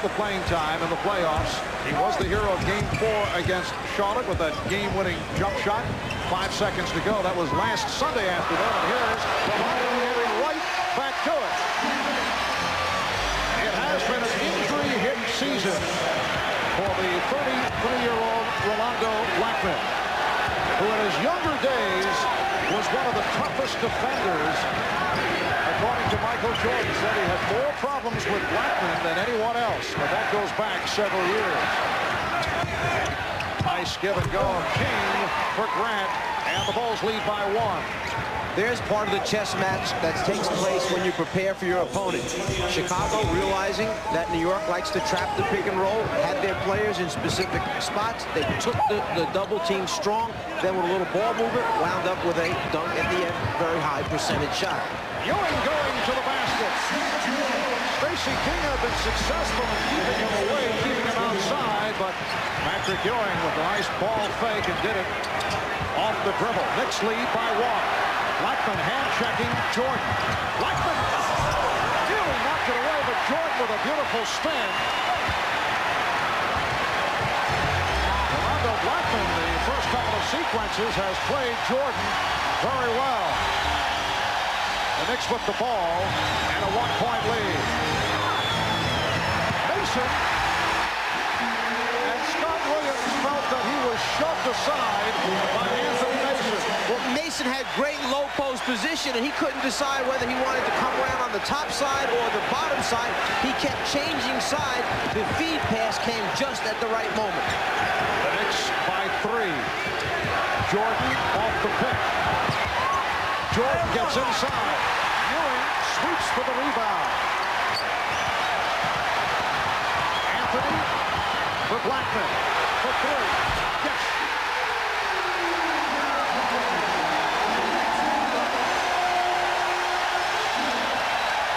the playing time in the playoffs. He was the hero of Game 4 against Charlotte with that game-winning jump shot. 5 seconds to go. That was last Sunday afternoon. And here's Rolando getting right back to it. It has been an injury-hit season for the 33-year-old Rolando Blackman, who in his younger days was one of the toughest defenders. According to Michael Jordan, said he had more problems with Blackman than anyone else, but that goes back several years. Nice give and go of King for Grant, and the Bulls lead by 1. There's part of the chess match that takes place when you prepare for your opponent. Chicago, realizing that New York likes to trap the pick and roll, had their players in specific spots. They took the double team strong, then with a little ball movement, wound up with a dunk at the end, very high percentage shot. Ewing going to the basket. Stacey King had been successful in keeping him away, keeping him outside, but Patrick Ewing with a nice ball fake and did it off the dribble. Knicks lead by 1. Blackman hand-checking Jordan. Blackman nearly knocked it away, but Jordan with a beautiful spin. Rolando Blackman, the first couple of sequences, has played Jordan very well. The Knicks with the ball and a 1-point lead. Mason and Scott Williams felt that he was shoved aside by Anthony Mason. Well, Mason had great low post position, and he couldn't decide whether he wanted to come around on the top side or the bottom side. He kept changing side. The feed pass came just at the right moment. The Knicks by 3. Jordan off the pick. Jordan gets inside. Ewing sweeps for the rebound. Anthony for Blackman for 3. Yes.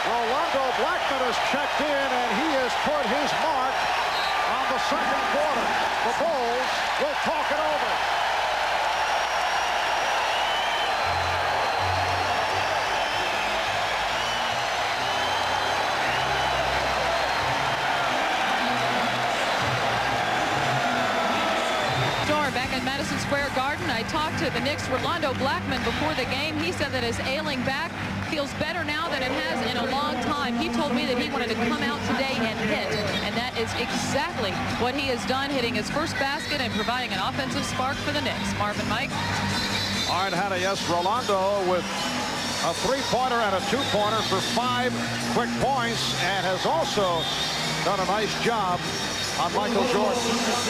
Rolando Blackman has checked in, and he has put his mark on the second quarter. The Bulls will talk it over. Back at Madison Square Garden, I talked to the Knicks' Rolando Blackman before the game. He said that his ailing back feels better now than it has in a long time. He told me that he wanted to come out today and hit, and that is exactly what he has done, hitting his first basket and providing an offensive spark for the Knicks. Marvin, Mike. All right, Hannah, yes, Rolando with a 3-pointer and a 2-pointer for 5 quick points, and has also done a nice job on Michael Jordan.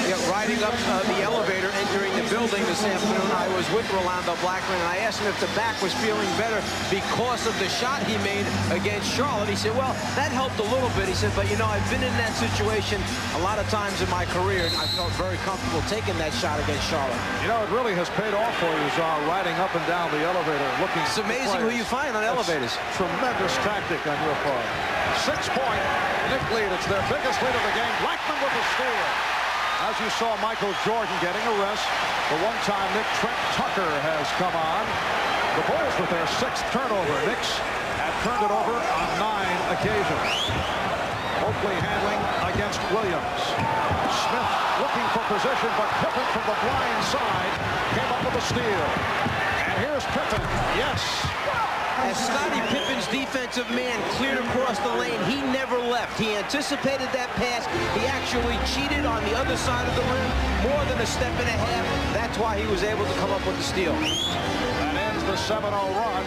Yeah, riding up the elevator, entering the building this afternoon, I was with Rolando Blackman, and I asked him if the back was feeling better because of the shot he made against Charlotte. He said, well, that helped a little bit. He said, but, you know, I've been in that situation a lot of times in my career, and I felt very comfortable taking that shot against Charlotte. You know, it really has paid off for you, Czar, riding up and down the elevator, looking. It's amazing who you find on elevators. Tremendous tactic on your part. 6-point Knick lead. It's their biggest lead of the game. Blackman with a steal. As you saw Michael Jordan getting a rest, the one-time Knick Trent Tucker has come on. The Bulls with their 6th turnover. Knicks have turned it over on 9 occasions. Oakley handling against Williams. Smith looking for position, but Pippen from the blind side came up with a steal. And here's Pippen. Yes. As Scottie Pippen's defensive man cleared across the lane, he never left. He anticipated that pass. He actually cheated on the other side of the rim, more than a step and a half. That's why he was able to come up with the steal. That ends the 7-0 run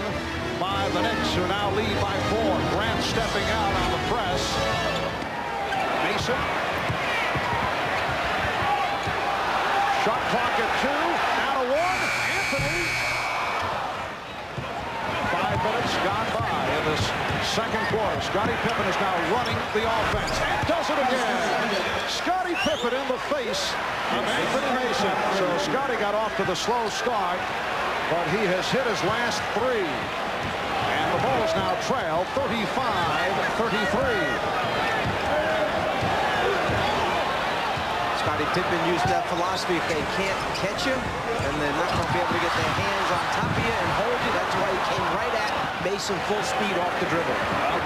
by the Knicks, who now lead by 4. Grant stepping out on the press. Mason. Shot clock at 2. Down to 1. Anthony. 5 minutes gone by in this second quarter. Scottie Pippen is now running the offense and does it again. Scottie Pippen in the face of Anthony Mason. So Scottie got off to the slow start, but he has hit his last 3. And the Bulls now trail 35-33. Scottie Pippen used that philosophy. If they can't catch him, and they're not going to be able to get their hands on top of you and hold you, that's why he came right at Mason full speed off the dribble.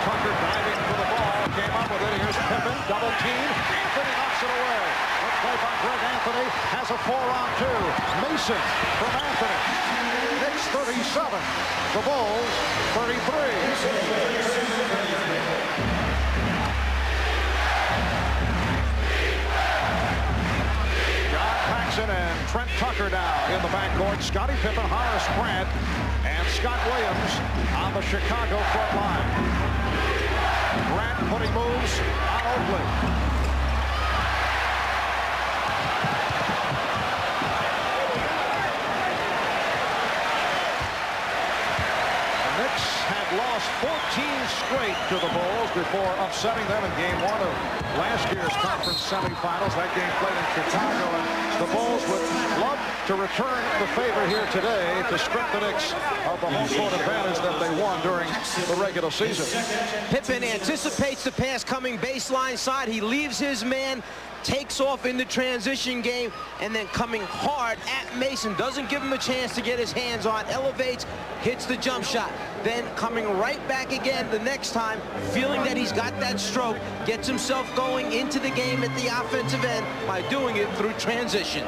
Tucker diving for the ball. came up with it. Here's Pippen, double team. Anthony knocks it away. Good play by Greg Anthony. Has a 4-on-2. Mason from Anthony. Knicks 37. The Bulls 33. And Trent Tucker now in the backcourt. Scottie Pippen, Horace Grant, and Scott Williams on the Chicago front line. Grant putting moves on Oakley. The Knicks had lost 14 straight to the Bulls before upsetting them in game 1 of last year's conference semifinals. That game played in Chicago, and the Bulls would love to return the favor here today to strip the Knicks of the home court advantage that they won during the regular season. Pippen anticipates the pass coming baseline side. He leaves his man, takes off in the transition game, and then coming hard at Mason. Doesn't give him a chance to get his hands on. Elevates, hits the jump shot. Then coming right back again the next time, feeling that he's got that stroke, gets himself going into the game at the offensive end by doing it through transition.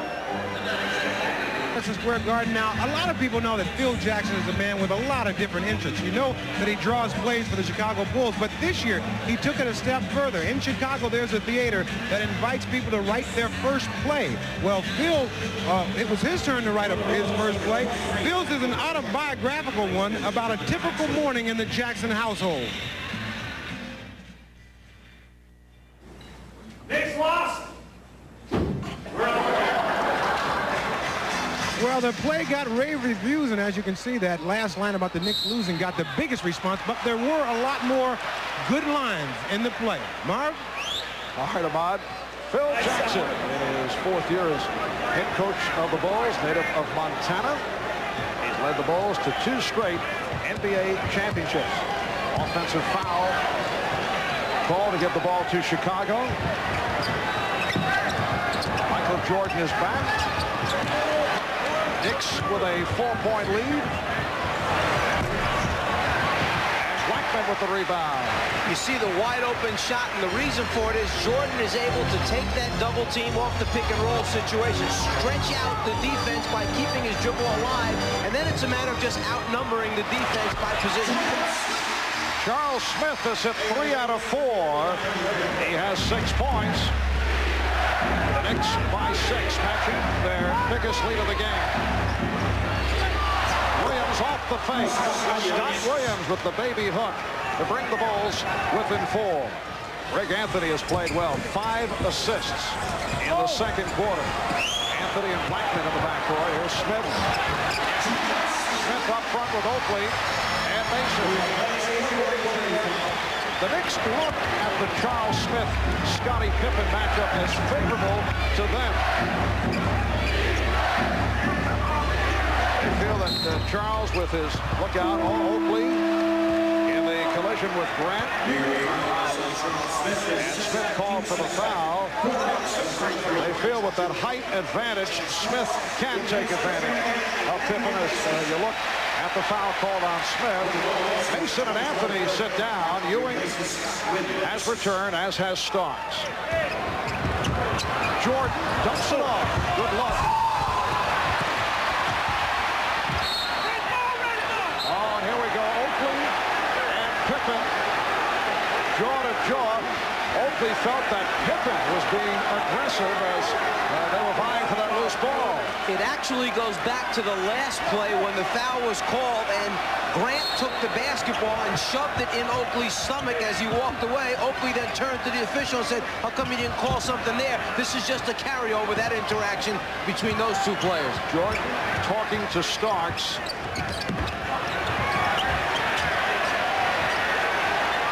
Madison Square Garden. Now, a lot of people know that Phil Jackson is a man with a lot of different interests. You know that he draws plays for the Chicago Bulls, but this year he took it a step further. In Chicago, there's a theater that invites people to write their first play. Well, Phil, it was his turn to write his first play. Phil's is an autobiographical one about a typical morning in the Jackson household. Knicks lost. Well, the play got rave reviews, and as you can see, that last line about the Knicks losing got the biggest response, but there were a lot more good lines in the play. Marv? All right, Ahmad. Phil Jackson in his 4th year as head coach of the Bulls, native of Montana. He's led the Bulls to 2 straight NBA championships. Offensive foul call to give the ball to Chicago. Michael Jordan is back. Knicks with a 4-point lead. And Blackman with the rebound. You see the wide open shot, and the reason for it is Jordan is able to take that double team off the pick and roll situation, stretch out the defense by keeping his dribble alive, and then it's a matter of just outnumbering the defense by position. Charles Smith has hit 3 out of 4. He has 6 points. The Knicks by 6, matching their biggest lead of the game. Williams off the fake. Scott Williams with the baby hook to bring the Bulls within 4. Greg Anthony has played well. 5 assists in the second quarter. Anthony and Blackman in the backcourt. Here's Smith. Smith up front with Oakley and Mason. The Knicks look at the Charles Smith-Scottie Pippen matchup as favorable to them. They feel that Charles, with his lookout on Oakley in the collision with Grant, and Smith called for the foul. They feel with that height advantage, Smith can take advantage of Pippen as you look at the foul called on Smith. Mason and Anthony sit down. Ewing has returned, as has Starks. Jordan dumps it off. Good luck. Oh, and here we go. Oakley and Pippen, jaw to jaw. Oakley felt that Pippen was being aggressive as they were vying for that loose ball. It actually goes back to the last play when the foul was called and Grant took the basketball and shoved it in Oakley's stomach as he walked away. Oakley then turned to the official and said, how come you didn't call something there? This is just a carryover, that interaction between those 2 players. Jordan talking to Starks.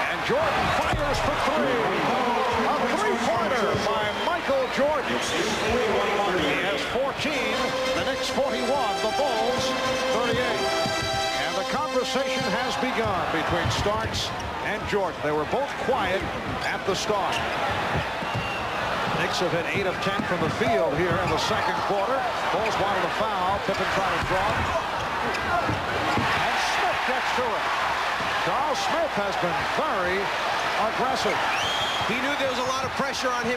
And Jordan fires for 3. A 3-pointer by Michael Jordan. He has 14. The Knicks 41. The Bulls 38. And the conversation has begun between Starks and Jordan. They were both quiet at the start. Knicks have hit 8 of 10 from the field here in the second quarter. Bulls wanted a foul. Pippen tried to draw. And Smith gets to it. Charles Smith has been very aggressive. He knew there was a lot of pressure on him.